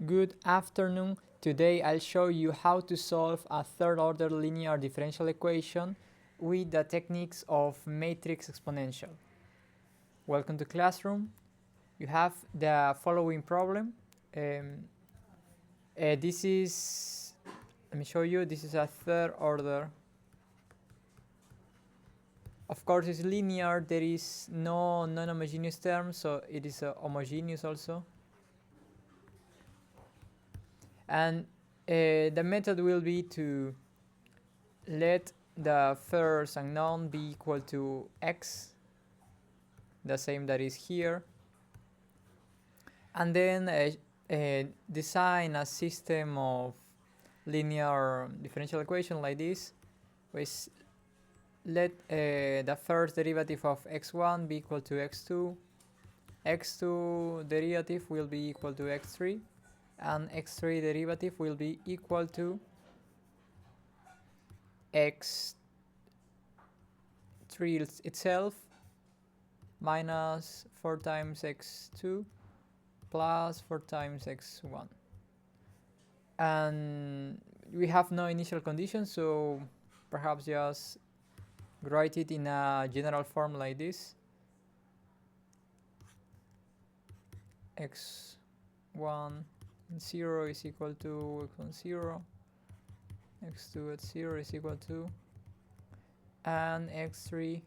Good afternoon. Today I'll show you how to solve a third-order linear differential equation with the techniques of matrix exponential. Welcome to classroom. You have the following problem. This is, let me show you, this is a third order. Of course it's linear, there is no non-homogeneous term, so it is homogeneous also. And the method will be to let the first unknown be equal to x, the same that is here, and then design a system of linear differential equation like this, which let the first derivative of x1 be equal to x2, x2 derivative will be equal to x3, and x3 derivative will be equal to x3 itself minus 4 times x2 plus 4 times x1. And we have no initial conditions, so perhaps just write it in a general form like this. x1 at 0 is equal to x1 0, x2 at 0 is equal to, and x3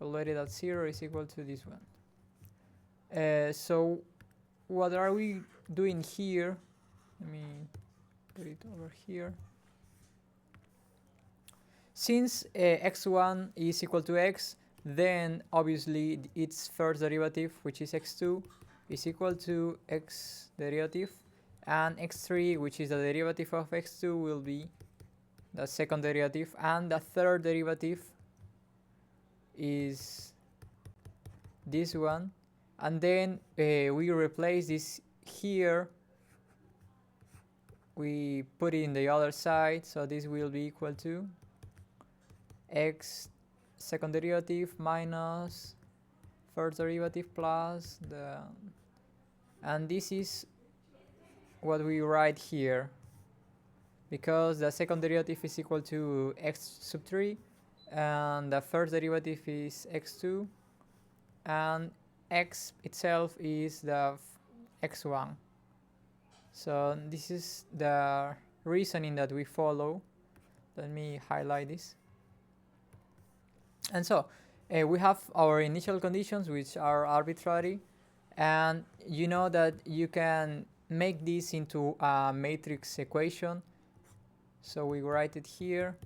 already at 0 is equal to this one. So what are we doing here? Let me put it over here. Since x1 is equal to x, then obviously its first derivative, which is x2, is equal to x derivative, and x3, which is the derivative of x2, will be the second derivative, and the third derivative is this one. And then we replace this here, we put it in the other side, so this will be equal to x second derivative minus first derivative plus the, and this is what we write here, because the second derivative is equal to x sub 3 and the first derivative is x2 and x itself is the x1. So this is the reasoning that we follow. Let me highlight this. And so we have our initial conditions, which are arbitrary, and you know that you can make this into a matrix equation. So we write it here,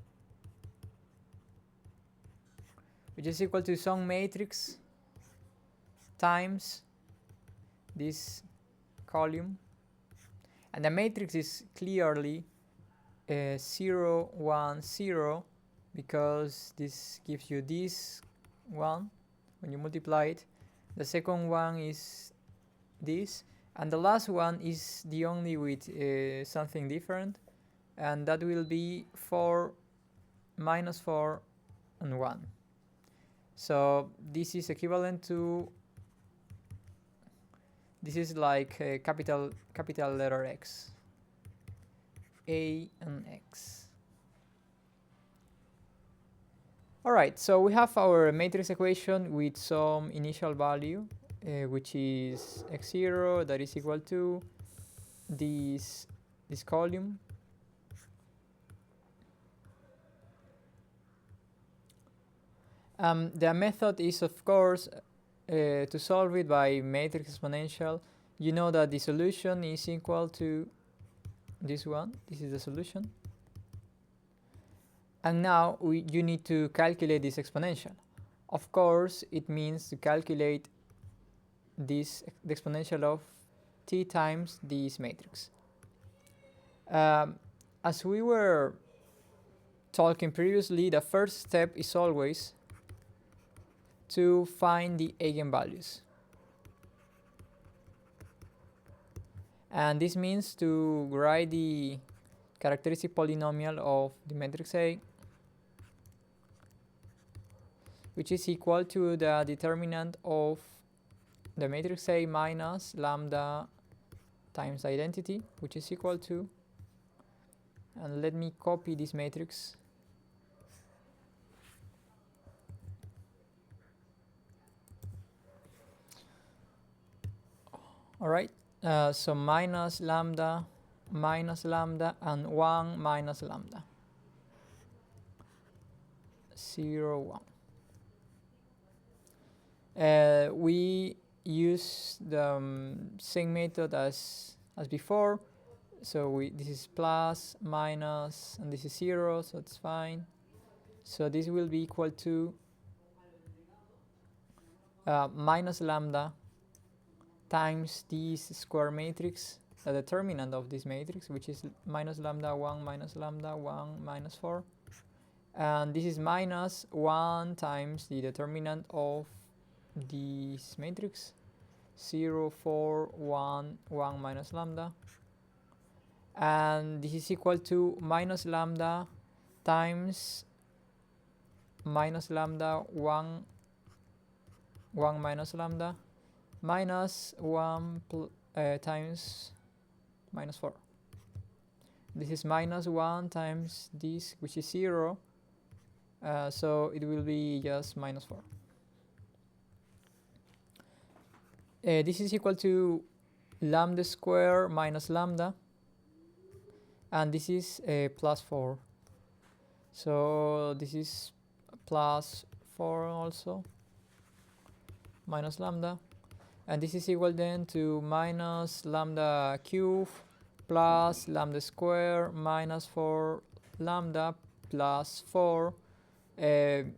which is equal to some matrix times this column, and the matrix is clearly 0 1 0, because this gives you this one when you multiply it. The second one is this, and the last one is the only with something different, and that will be 4 minus 4 and 1. So this is equivalent to, this is like a capital letter X, A and X. Alright, so we have our matrix equation with some initial value, which is x0, that is equal to this column. The method is, of course, to solve it by matrix exponential. You know that the solution is equal to this one. This is the solution. And now you need to calculate this exponential. Of course, it means to calculate the exponential of t times this matrix. As we were talking previously, the first step is always to find the eigenvalues. And this means to write the characteristic polynomial of the matrix A, which is equal to the determinant of the matrix A minus lambda times identity, which is equal to, and let me copy this matrix. Alright, so minus lambda, and 1 minus lambda. 0, 1. We use the same method as before. So this is plus, minus, and this is 0, so it's fine. So this will be equal to minus lambda times this square matrix, the determinant of this matrix, which is minus lambda 1 minus lambda 1 minus 4. And this is minus 1 times the determinant of this matrix, 0, 4, 1, 1 minus lambda. And this is equal to minus lambda times minus lambda 1, 1 minus lambda, minus 1 times minus 4. This is minus 1 times this, which is 0. So it will be just minus 4. This is equal to lambda square minus lambda, and this is plus 4. So this is plus 4 also, minus lambda, and this is equal then to minus lambda cube plus lambda square minus 4 lambda plus 4. This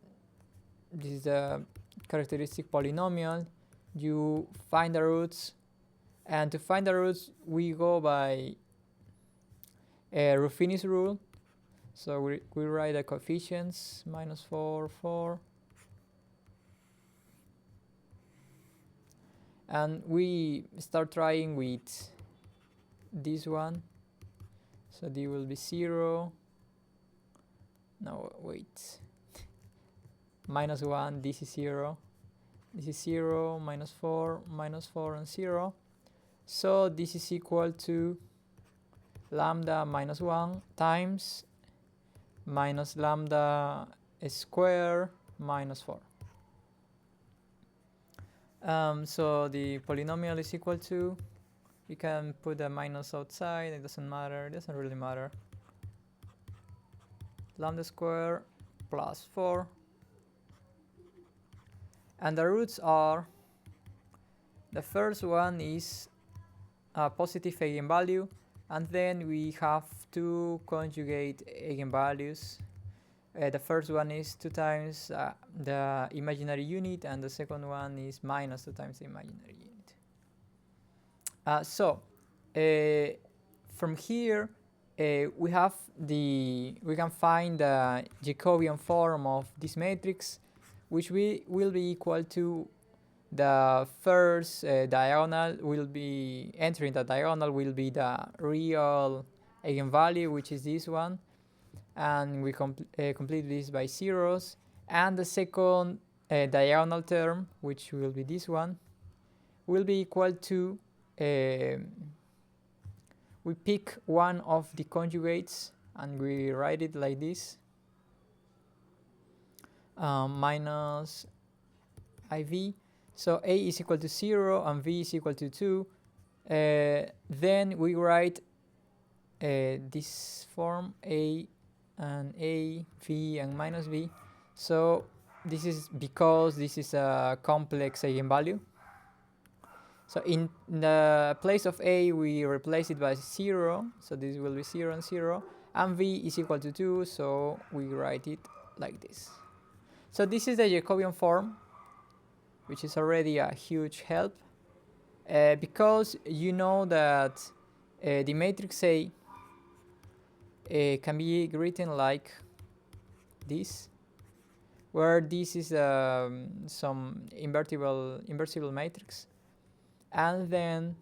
is a characteristic polynomial. You find the roots, and to find the roots we go by Ruffini's rule. So we write the coefficients, minus 4, 4, and we start trying with this one. So D will be 0. No, wait. Minus 1, this is 0. This is 0, minus 4, and 0. So this is equal to lambda minus 1 times minus lambda square minus 4. So the polynomial is equal to, you can put the minus outside, it doesn't matter, it doesn't really matter. Lambda square plus 4. And the roots are, the first one is a positive eigenvalue, and then we have two conjugate eigenvalues. The first one is 2 times the imaginary unit, and the second one is minus 2 times the imaginary unit. From here we can find the Jacobian form of this matrix, which will be equal to the first diagonal will be, entering the diagonal will be the real eigenvalue, which is this one, and we complete this by zeros, and the second diagonal term, which will be this one, will be equal to, we pick one of the conjugates and we write it like this, minus IV. So A is equal to 0 and V is equal to 2. Then we write this form, A and A, V and minus V. So this is because this is a complex eigenvalue. So in the place of A we replace it by 0, so this will be 0 and 0, and V is equal to 2, so we write it like this. So this is the Jacobian form, which is already a huge help, because you know that the matrix A can be written like this, where this is some inversible matrix, and then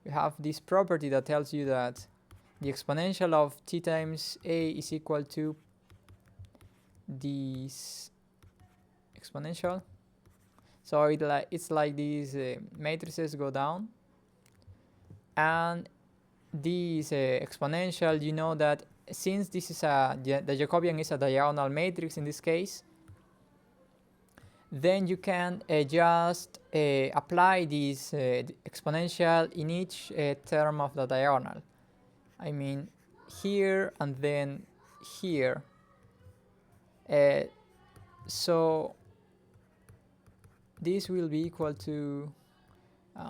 we have this property that tells you that the exponential of t times A is equal to this exponential. So it's like these matrices go down, and this exponential, you know that since this is the Jacobian is a diagonal matrix in this case, then you can just apply this exponential in each term of the diagonal. I mean here and then here. So this will be equal to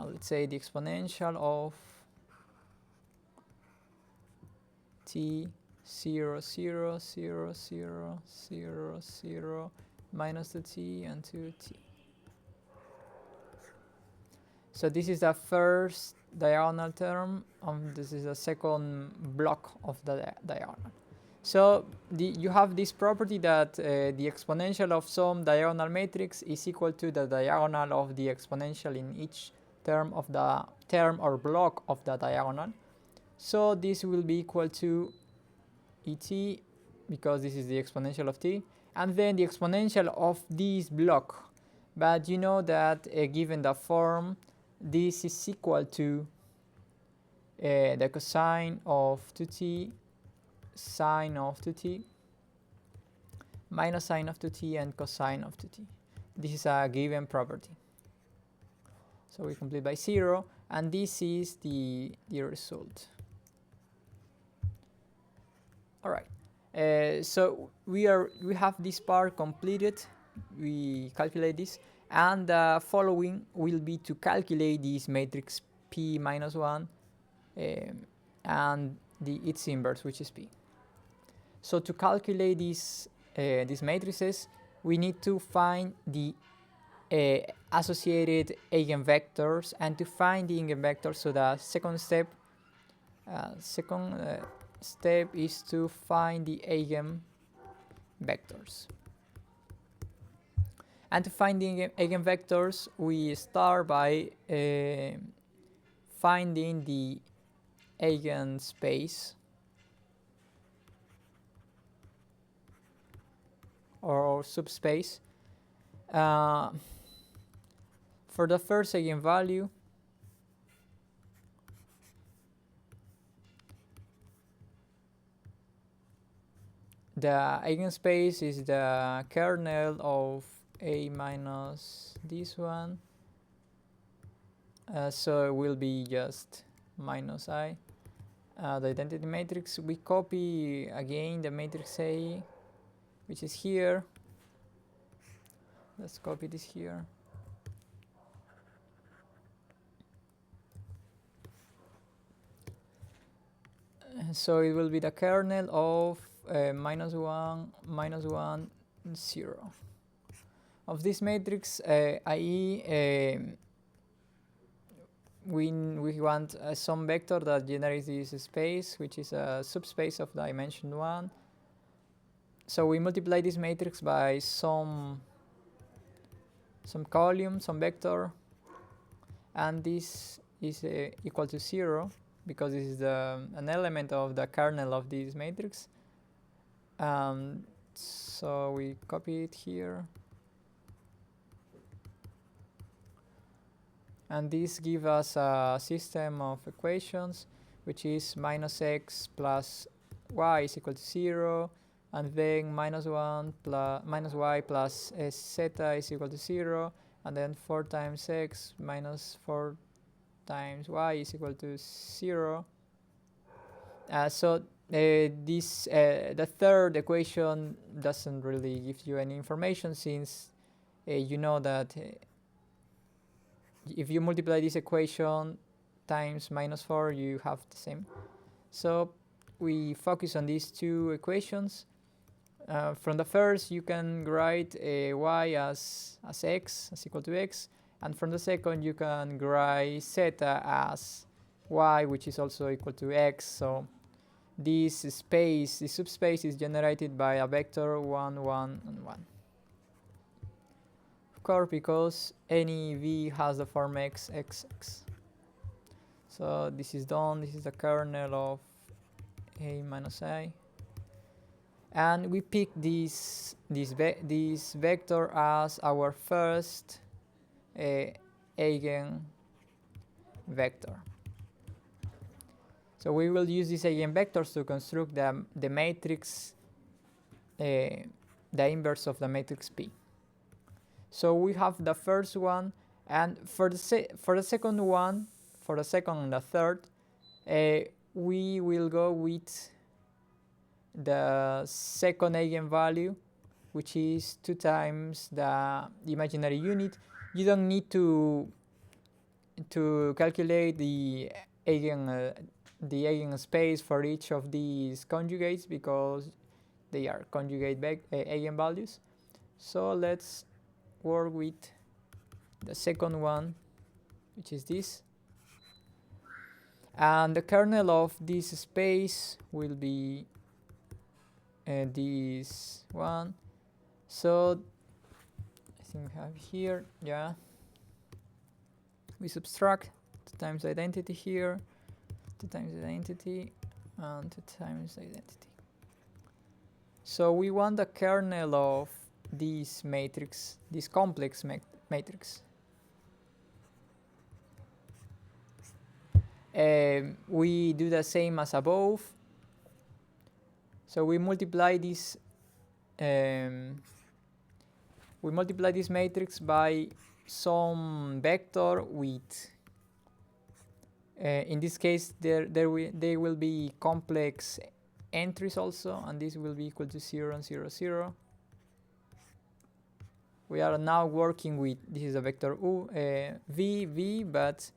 let's say the exponential of t 0 0 0 0 0 0 minus 2t and 2t. So this is the first diagonal term, this is the second block of the diagonal. So you have this property that the exponential of some diagonal matrix is equal to the diagonal of the exponential in each term of the term or block of the diagonal. So this will be equal to et, because this is the exponential of t, and then the exponential of this block. But you know that given the form, this is equal to the cosine of 2t, sine of 2t, minus sine of 2t, and cosine of 2t. This is a given property. So we complete by 0, and this is the result. All right. So we have this part completed. We calculate this, and the following will be to calculate this matrix P minus 1 and its inverse, which is P. So to calculate these matrices, we need to find the associated eigenvectors, and to find the eigenvectors, so the second step is to find the eigenvectors. And to find the eigenvectors, we start by finding the eigenspace or subspace. For the first eigenvalue, the eigenspace is the kernel of A minus this one, so it will be just minus I. The identity matrix, we copy again the matrix A, which is here. Let's copy this here. So it will be the kernel of minus 1, minus 1, 0. Of this matrix, i.e., we want some vector that generates this space, which is a subspace of dimension 1. So we multiply this matrix by some column, some vector, and this is equal to 0, because this is an element of the kernel of this matrix. So we copy it here, and this gives us a system of equations, which is minus x plus y is equal to 0, and then minus 1 plus minus y plus zeta is equal to 0, and then 4 times x minus 4 times y is equal to 0. So the third equation doesn't really give you any information, since you know that if you multiply this equation times minus 4, you have the same. So we focus on these two equations. From the first, you can write y as x, as equal to x, and from the second, you can write zeta as y, which is also equal to x. So this space, this subspace, is generated by a vector 1, 1, and 1. Of course, because any v has the form x, x, x. So this is done. This is the kernel of A minus I. And we pick this vector as our first eigenvector. So we will use these eigenvectors to construct the matrix, the inverse of the matrix P. So we have the first one, and for the second one, for the second and the third, we will go with the second eigenvalue, which is 2 times the imaginary unit. You don't need to calculate the eigenspace for each of these conjugates because they are conjugate eigenvalues. So let's work with the second one, which is this. And the kernel of this space will be this one. So I think we have here, yeah. We subtract 2 times identity here, 2 times identity, and 2 times identity. So we want the kernel of this matrix, this complex matrix. We do the same as above. So we multiply this matrix by some vector with in this case there will be complex entries also, and this will be equal to 0 and 0, 0. We are now working with, this is a vector v, but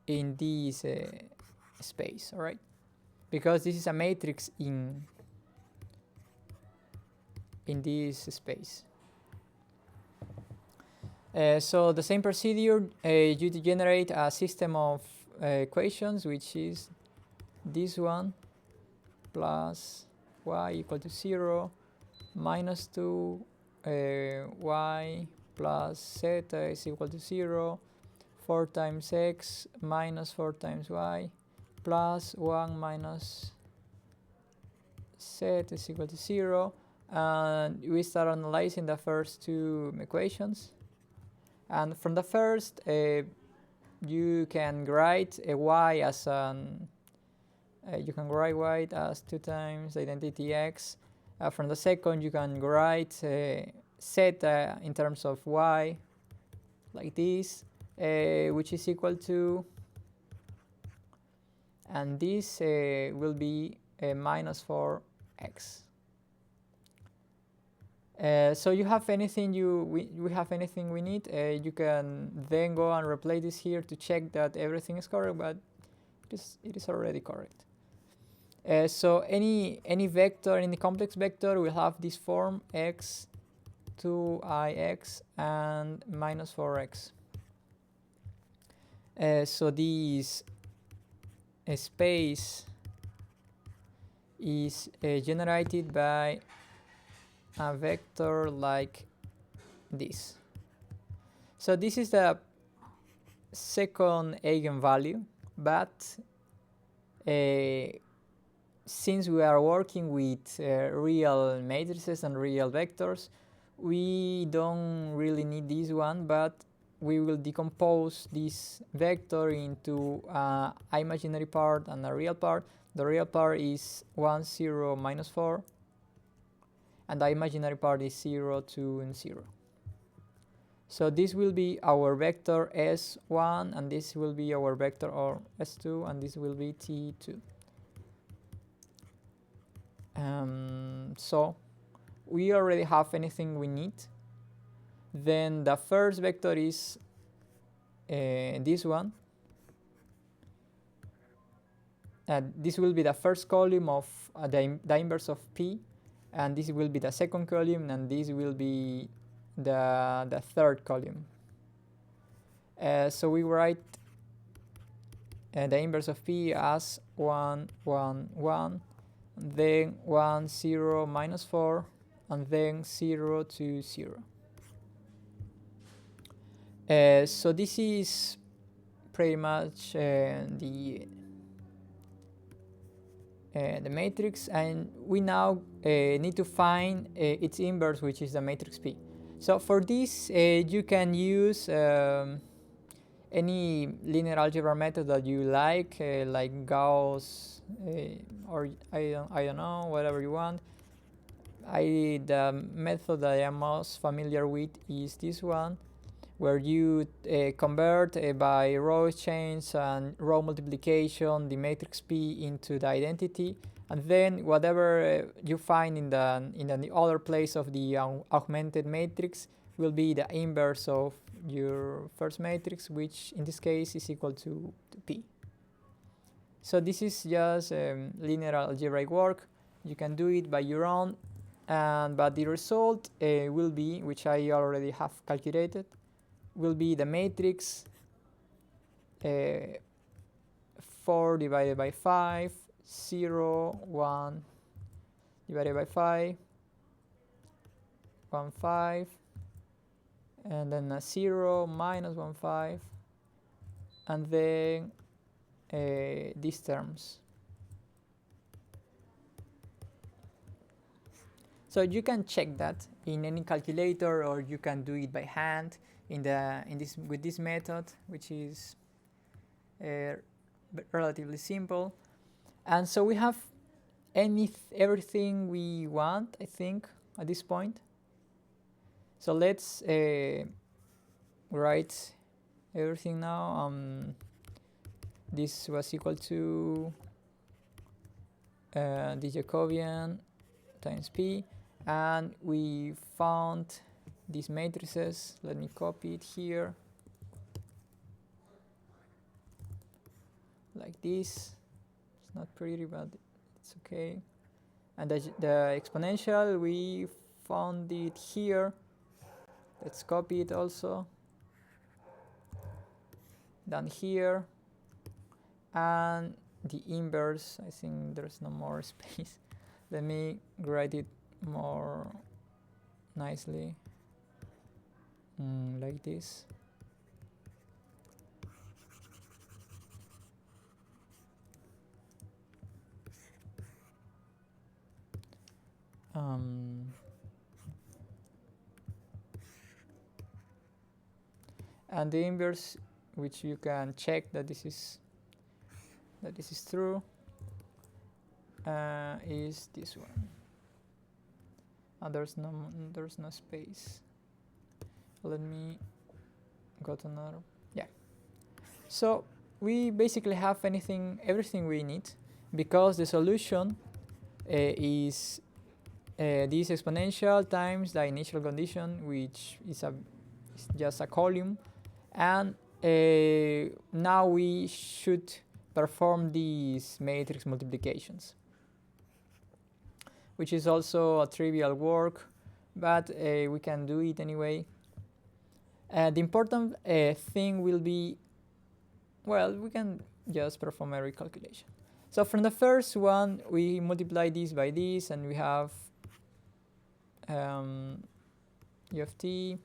in this space, all right? Because this is a matrix in this space. So the same procedure, you generate a system of equations, which is this one, plus y equal to 0, minus 2 y plus zeta is equal to 0, 4 times x minus 4 times y plus 1 minus z is equal to 0. And we start analyzing the first two equations. And from the first, you can write a y as an you can write y as 2 times identity x. From the second, you can write zeta in terms of y, like this, which is equal to, and this will be minus 4x. So you have anything we have anything we need. You can then go and replay this here to check that everything is correct, but it is already correct. So any vector, any complex vector will have this form x, 2ix, and minus 4x. So this space is generated by a vector like this. So this is the second eigenvalue, but since we are working with real matrices and real vectors, we don't really need this one, but we will decompose this vector into an imaginary part and a real part. The real part is 1, 0, minus 4. And the imaginary part is 0, 2, and 0. So this will be our vector S1, and this will be our vector or S2, and this will be T2. So we already have anything we need. Then the first vector is this one. This will be the first column of the inverse of P. And this will be the second column, and this will be the third column. So we write the inverse of P as 1, 1, 1, then 1, 0, minus 4, and then 0, 2, 0. So this is pretty much the matrix, and we now need to find its inverse, which is the matrix P. So for this, you can use any linear algebra method that you like Gauss, or I don't know, whatever you want. The method that I am most familiar with is this one, where you convert by row exchange and row multiplication the matrix P into the identity, and then whatever you find in the other place of the augmented matrix will be the inverse of your first matrix, which in this case is equal to P. So this is just linear algebraic work. You can do it by your own, but the result will be, which I already have calculated, will be the matrix 4 divided by 5, 0, 1 divided by 5, 1, 5, and then a 0, minus 1, 5, and then these terms. So you can check that in any calculator, or you can do it by hand with this method, which is relatively simple. And so we have everything we want, I think, at this point. So let's write everything now. This was equal to the Jacobian times P, and we found these matrices. Let me copy it here like this. It's not pretty, but it's okay. And the exponential, we found it here. Let's copy it also. Down here. And the inverse, I think there's no more space. Let me write it more nicely, like this. And the inverse, which you can check that this is true, is this one. And there's no space. Let me go to another. Yeah. So we basically have everything we need, because the solution is this exponential times the initial condition, which is just a column, and now we should perform these matrix multiplications, which is also a trivial work, but we can do it anyway. The important thing will be, well, we can just perform every calculation. So from the first one, we multiply this by this, and we have u of t,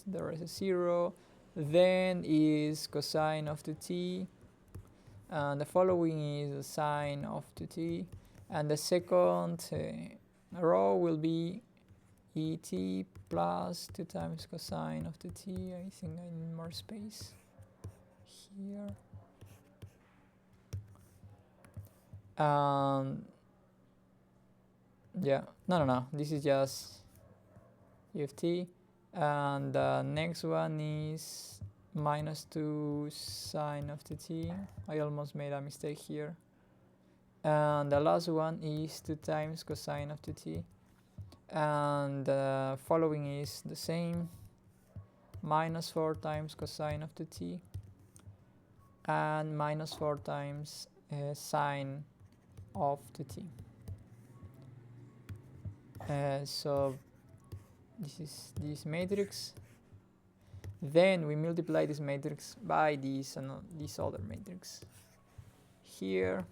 there is a 0, then is cosine of 2t, and the following is the sine of 2t, and the second row will be et plus 2 times cosine of 2t. I think I need more space here. Yeah, no, this is just u of t, and the next one is minus 2 sine of 2t. I almost made a mistake here. And the last one is 2 times cosine of 2t, and the following is the same, minus 4 times cosine of 2t, and minus 4 times sine of 2t. So this is this matrix. Then we multiply this matrix by this other matrix here,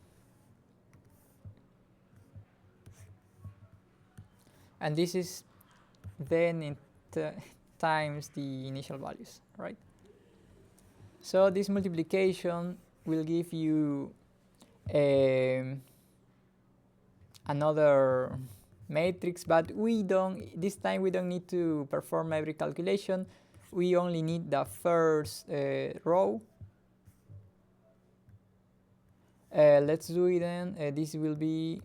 and this is then times the initial values, right? So this multiplication will give you another matrix, but this time we don't need to perform every calculation. we only need the first row. Let's do it then. This will be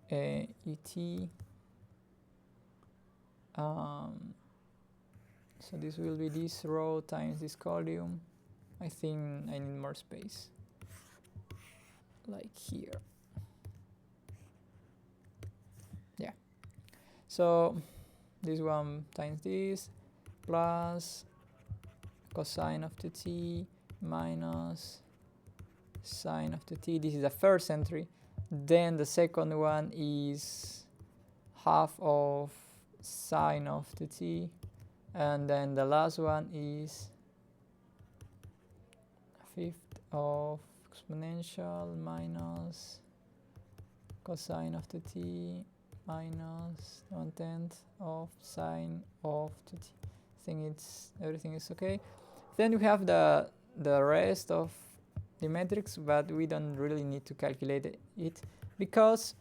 et. So this will be this row times this column. I think I need more space, like here. Yeah. So this one times this plus cosine of 2t minus sine of 2t. This is the first entry. Then the second one is half of sine of 2t, and then the last one is a fifth of exponential minus cosine of 2t minus 1/10 of sine of 2t. I think everything is okay. Then we have the rest of the metrics, but we don't really need to calculate it because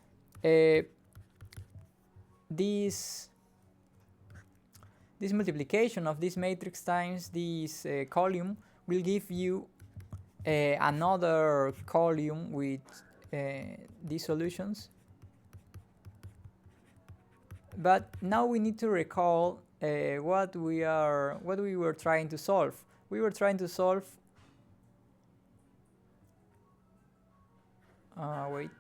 this multiplication of this matrix times this column will give you another column with these solutions. But now we need to recall what we were trying to solve. We were trying to solve. Wait,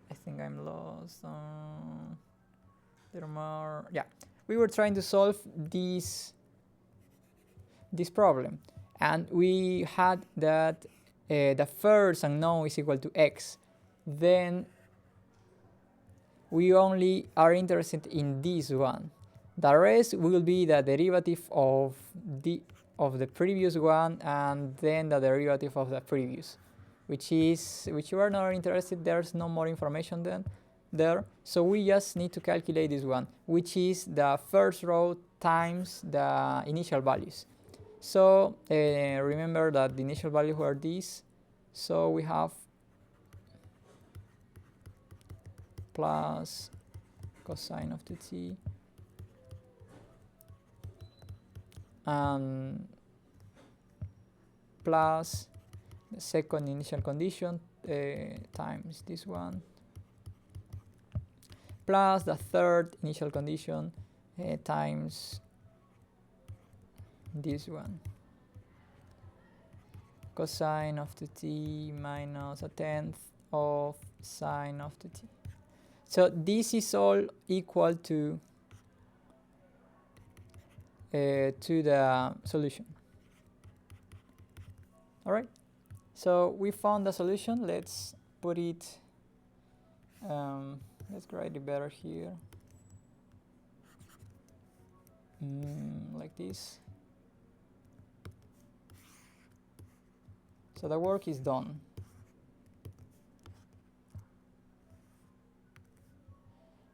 I think I'm lost. There are more. Yeah, we were trying to solve this problem, and we had that the first unknown is equal to x. Then we only are interested in this one. The rest will be the derivative of the previous one, and then the derivative of the previous, which you are not interested. There's no more information there. So we just need to calculate this one, which is the first row times the initial values. So remember that the initial values were these. So we have plus cosine of 2t and plus the second initial condition times this one plus the third initial condition times this one, cosine of 2t minus 1/10 of sine of 2t. So this is all equal to the solution. All right. So we found the solution. Let's put it. Let's write it better here. Like this. So the work is done.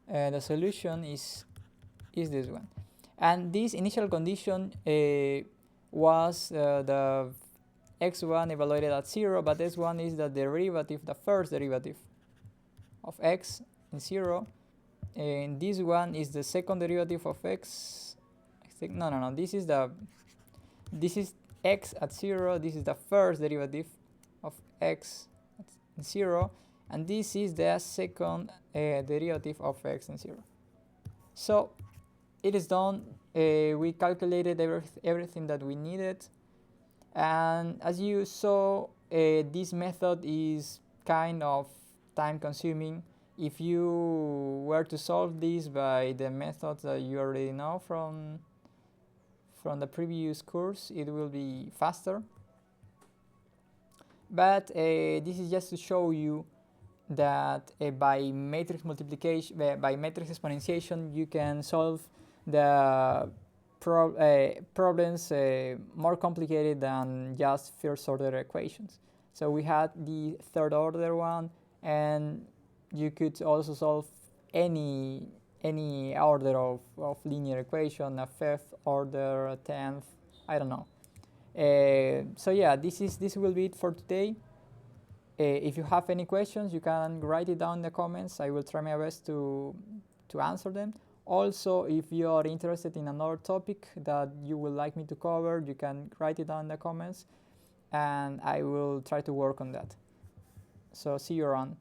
The solution is this one, and this initial condition was the x1 evaluated at 0, but s1 is the derivative, the first derivative of x in 0, and this one is the second derivative of x. I think no. This is x at 0. This is the first derivative of x at 0. And this is the second derivative of x in 0. So it is done. We calculated everything that we needed. And as you saw, this method is kind of time consuming. If you were to solve this by the methods that you already know from the previous course, it will be faster. But this is just to show you that by matrix multiplication, by matrix exponentiation, you can solve the problems more complicated than just first order equations. So we had the third order one, and you could also solve any order of linear equation, a fifth order, a 10th, I don't know. So yeah, this will be it for today. If you have any questions, you can write it down in the comments. I will try my best to answer them. Also, if you are interested in another topic that you would like me to cover, you can write it down in the comments and I will try to work on that. So see you around.